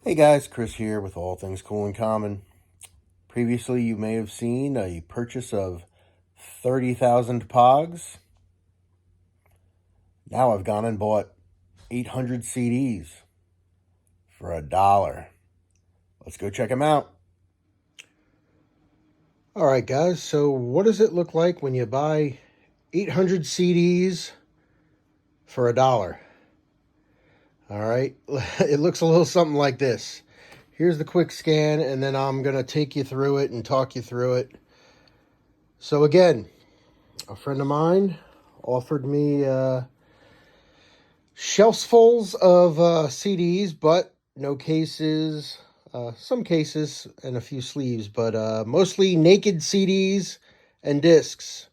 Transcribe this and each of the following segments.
Hey guys, Chris here with All Things Cool and Common. Previously, you may have seen a purchase of 30,000 Pogs. Now I've gone and bought 800 CDs for $1. Let's go check them out. All right, guys, so what does it look like when you buy 800 CDs for $1? All right, it looks a little something like this. Here's the quick scan, and then I'm going to take you through it and talk you through it. So again, a friend of mine offered me shelves fulls of CDs, but no cases, some cases and a few sleeves, but mostly naked CDs and discs.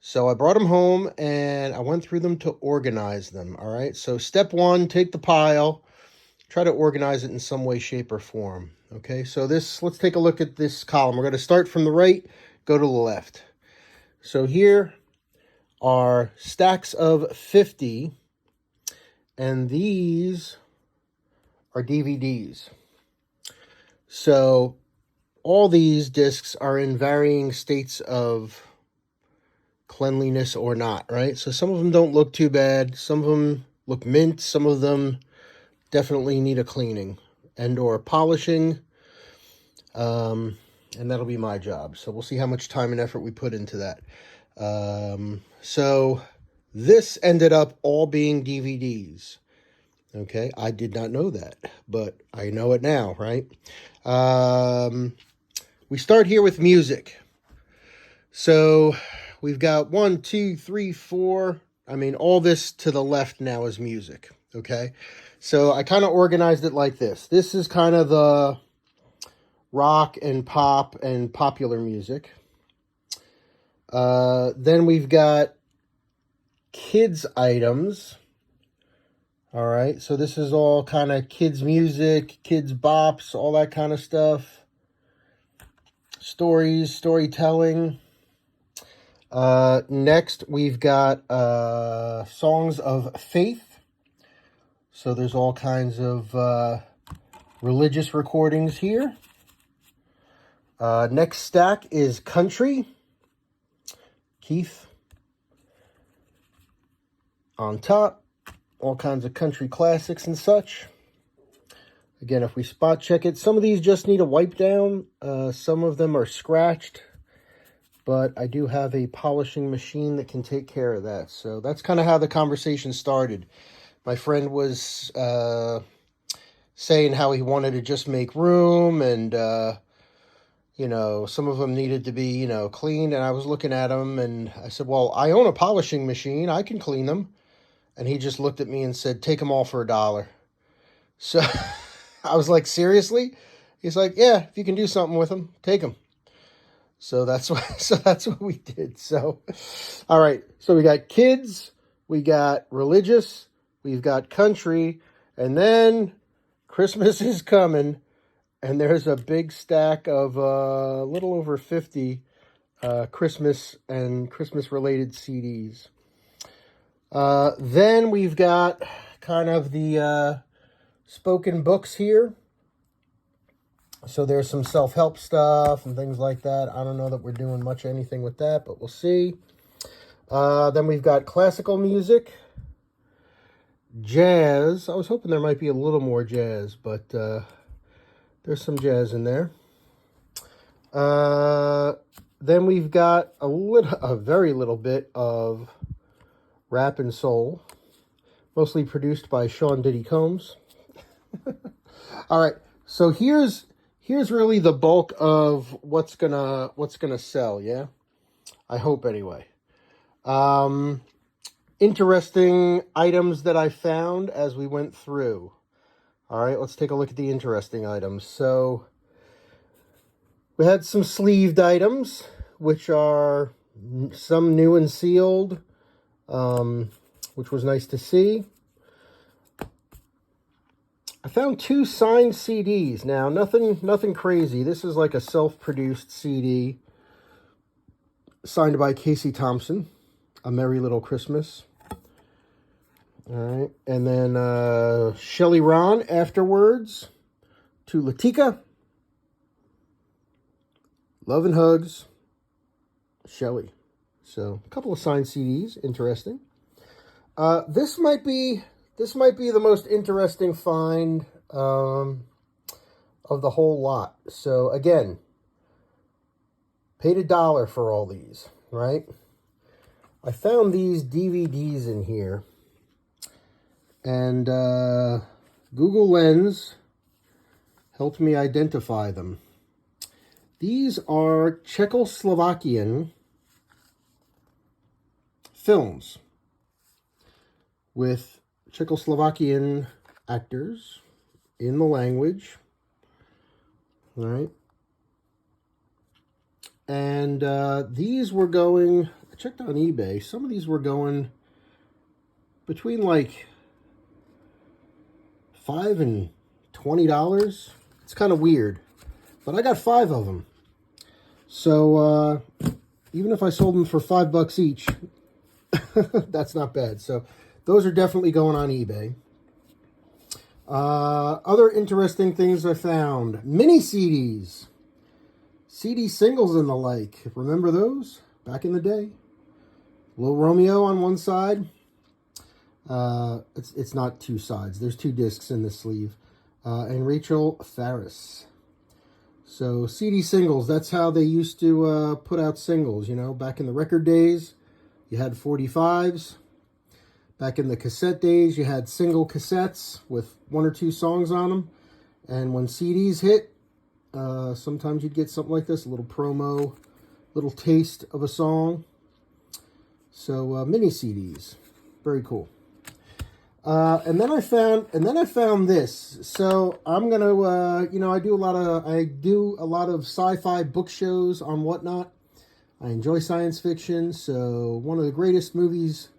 So I brought them home and I went through them to organize them. All right. So step one, take the pile, try to organize it in some way, shape, or form. Okay. So let's take a look at this column. We're going to start from the right, go to the left. So here are stacks of 50, and these are DVDs. So all these discs are in varying states of cleanliness or not, right? So some of them don't look too bad. Some of them look mint. Some of them definitely need a cleaning and or polishing. And that'll be my job. So we'll see how much time and effort we put into that. So this ended up all being DVDs. Okay, I did not know that, but I know it now, right? We start here with music. So we've got 1, 2, 3, 4. I mean, all this to the left now is music, okay? So I kind of organized it like this. This is kind of the rock and pop and popular music. Then we've got kids items. All right, so this is all kind of kids music, kids bops, all that kind of stuff. Stories, storytelling. Next, we've got songs of faith. So there's all kinds of religious recordings here. Next stack is country. Keith. On top, all kinds of country classics and such. Again, if we spot check it, some of these just need a wipe down. Some of them are scratched, but I do have a polishing machine that can take care of that. So that's kind of how the conversation started. My friend was saying how he wanted to just make room and, some of them needed to be, cleaned. And I was looking at them and I said, well, I own a polishing machine. I can clean them. And he just looked at me and said, take them all for $1. So I was like, seriously? He's like, yeah, if you can do something with them, take them. So that's what we did. So, all right. So we got kids, we got religious, we've got country, and then Christmas is coming, and there's a big stack of a little over 50 Christmas and Christmas-related CDs. Then we've got kind of the spoken books here. So there's some self-help stuff and things like that. I don't know that we're doing much anything with that, but we'll see. Then we've got classical music, jazz. I was hoping there might be a little more jazz, but there's some jazz in there. Then we've got a very little bit of rap and soul, mostly produced by Sean Diddy Combs. All right, so here's really the bulk of what's gonna sell. Yeah, I hope anyway. Interesting items that I found as we went through. All right, let's take a look at the interesting items. So we had some sleeved items, which are some new and sealed, which was nice to see. I found 2 signed CDs. Now, nothing crazy. This is like a self-produced CD signed by Casey Thompson, A Merry Little Christmas. All right. And then Shelly Ron, Afterwards. To Latika, Love and Hugs, Shelly. So a couple of signed CDs, interesting. This might be the most interesting find of the whole lot. So again, paid $1 for all these, right? I found these DVDs in here, and Google Lens helped me identify them. These are Czechoslovakian films with Czechoslovakian actors in the language. All right. And these were going, I checked on eBay, some of these were going between like $5 and $20. It's kind of weird, but I got 5 of them. So even if I sold them for $5 each, that's not bad. So those are definitely going on eBay. Other interesting things I found. Mini CDs. CD singles and the like. Remember those? Back in the day. Little Romeo on one side. It's not 2 sides. There's 2 discs in the sleeve. And Rachel Farris. So CD singles, that's how they used to put out singles, you know. Back in the record days, you had 45s. Back in the cassette days, you had single cassettes with 1 or 2 songs on them. And when CDs hit, sometimes you'd get something like this, a little promo, little taste of a song. So mini CDs, very cool. And then I found this. So I'm gonna, you know, I do a lot of sci-fi book shows on Whatnot. I enjoy science fiction. So one of the greatest movies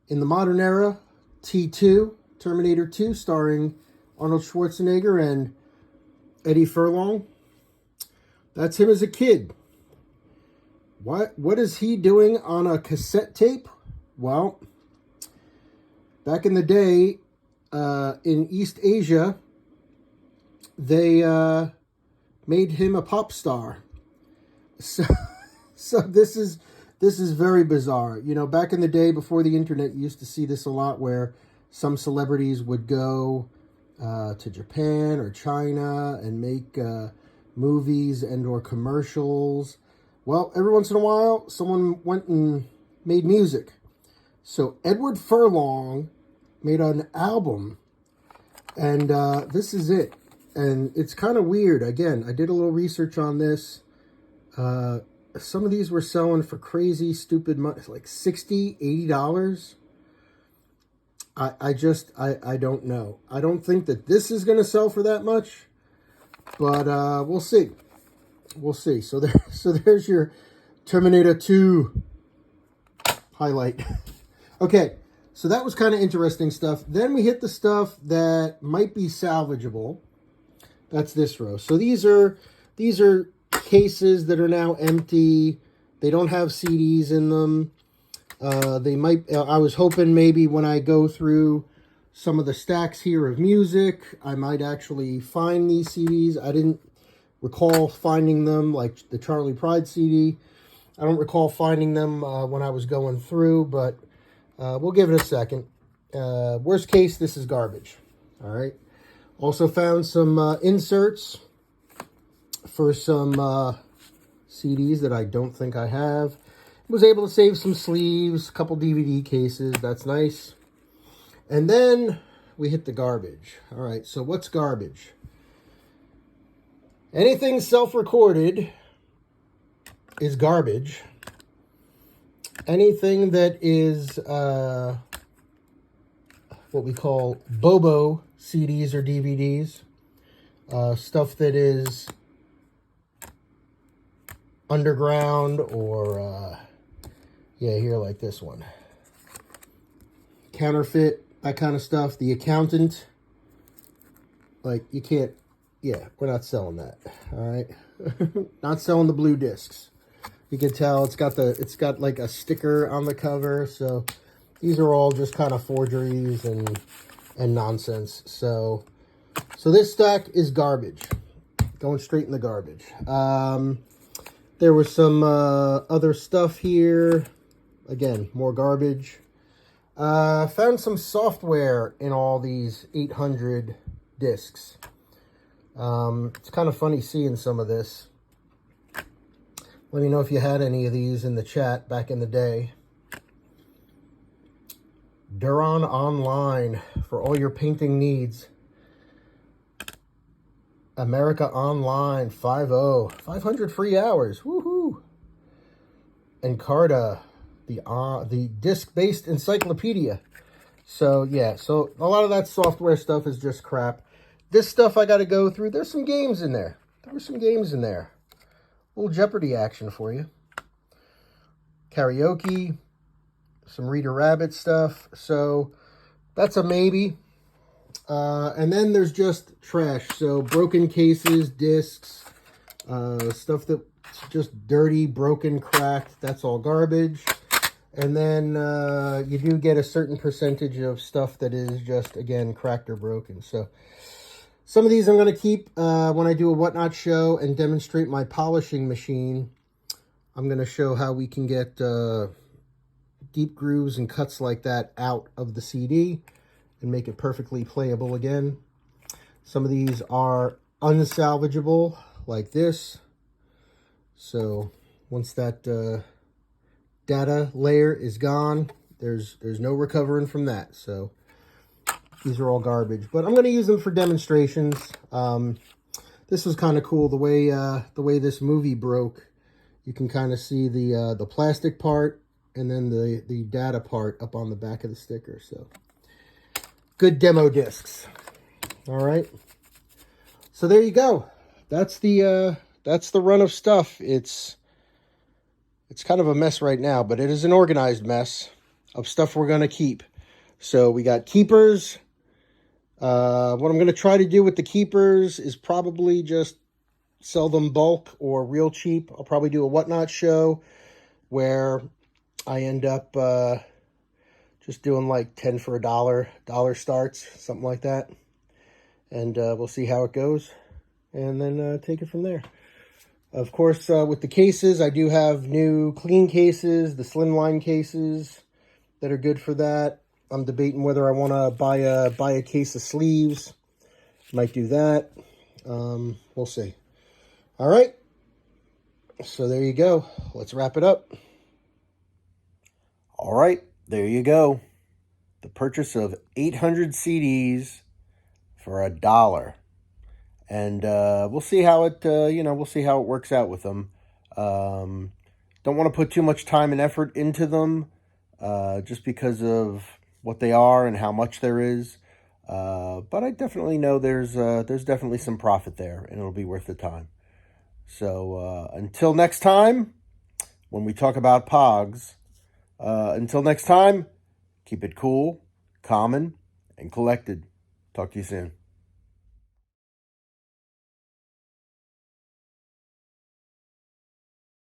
in the modern era, T2, Terminator 2, starring Arnold Schwarzenegger and Eddie Furlong. That's him as a kid. What is he doing on a cassette tape? Well, back in the day, in East Asia, they made him a pop star. So this is very bizarre. You know, back in the day before the internet, you used to see this a lot where some celebrities would go to Japan or China and make movies and or commercials. Well, every once in a while, someone went and made music. So Edward Furlong made an album, and this is it. And it's kind of weird. Again, I did a little research on this. Some of these were selling for crazy, stupid money, like $60, $80. I don't know. I don't think that this is going to sell for that much, but we'll see. We'll see. So there's your Terminator 2 highlight. Okay, so that was kind of interesting stuff. Then we hit the stuff that might be salvageable. That's this row. So these are cases that are now empty. They don't have CDs in them. They might. I was hoping maybe when I go through some of the stacks here of music, I might actually find these CDs. I didn't recall finding them, like the Charlie Pride CD. I don't recall finding them when I was going through, but we'll give it a second. Worst case, this is garbage. All right. Also found some inserts for some CDs that I don't think I have. Was able to save some sleeves, a couple DVD cases. That's nice. And then we hit the garbage. All right, so what's garbage? Anything self-recorded is garbage. Anything that is what we call Bobo CDs or DVDs, stuff that is underground or, yeah, here like this one. Counterfeit, that kind of stuff. The Accountant, like you can't, yeah, we're not selling that, all right? Not selling the blue discs. You can tell it's got like a sticker on the cover, so these are all just kind of forgeries and nonsense. So So this stack is garbage. Going straight in the garbage. There was some other stuff here. Again, more garbage. Found some software in all these 800 discs. It's kind of funny seeing some of this. Let me know if you had any of these in the chat back in the day. Duron Online for all your painting needs. America Online 5.0. 500 free hours. Woohoo! Encarta, the disc-based encyclopedia. So, yeah. So, a lot of that software stuff is just crap. This stuff I got to go through. There's some games in there. There were some games in there. A little Jeopardy action for you. Karaoke. Some Reader Rabbit stuff. So, that's a maybe. And then there's just trash. So, broken cases, discs, stuff that's just dirty, broken, cracked. That's all garbage. And then you do get a certain percentage of stuff that is just, again, cracked or broken. So, some of these I'm going to keep when I do a Whatnot show and demonstrate my polishing machine. I'm going to show how we can get deep grooves and cuts like that out of the CD and make it perfectly playable again. Some of these are unsalvageable, like this. So once that data layer is gone, there's no recovering from that. So these are all garbage, but I'm going to use them for demonstrations. This was kind of cool, the way this movie broke. You can kind of see the plastic part and then the data part up on the back of the sticker. So good demo discs. All right. So there you go. That's the run of stuff. It's kind of a mess right now, but it is an organized mess of stuff we're going to keep. So we got keepers. What I'm going to try to do with the keepers is probably just sell them bulk or real cheap. I'll probably do a Whatnot show where I end up just doing like 10 for $1, dollar starts, something like that. And we'll see how it goes and then take it from there. Of course, with the cases, I do have new clean cases, the slimline cases that are good for that. I'm debating whether I want to buy a case of sleeves. Might do that. We'll see. All right. So there you go. Let's wrap it up. All right. There you go. The purchase of 800 CDs for $1. And we'll see how it, we'll see how it works out with them. Don't want to put too much time and effort into them just because of what they are and how much there is. But I definitely know there's definitely some profit there, and it'll be worth the time. So until next time, when we talk about Pogs, until next time, keep it cool, common, and collected. Talk to you soon.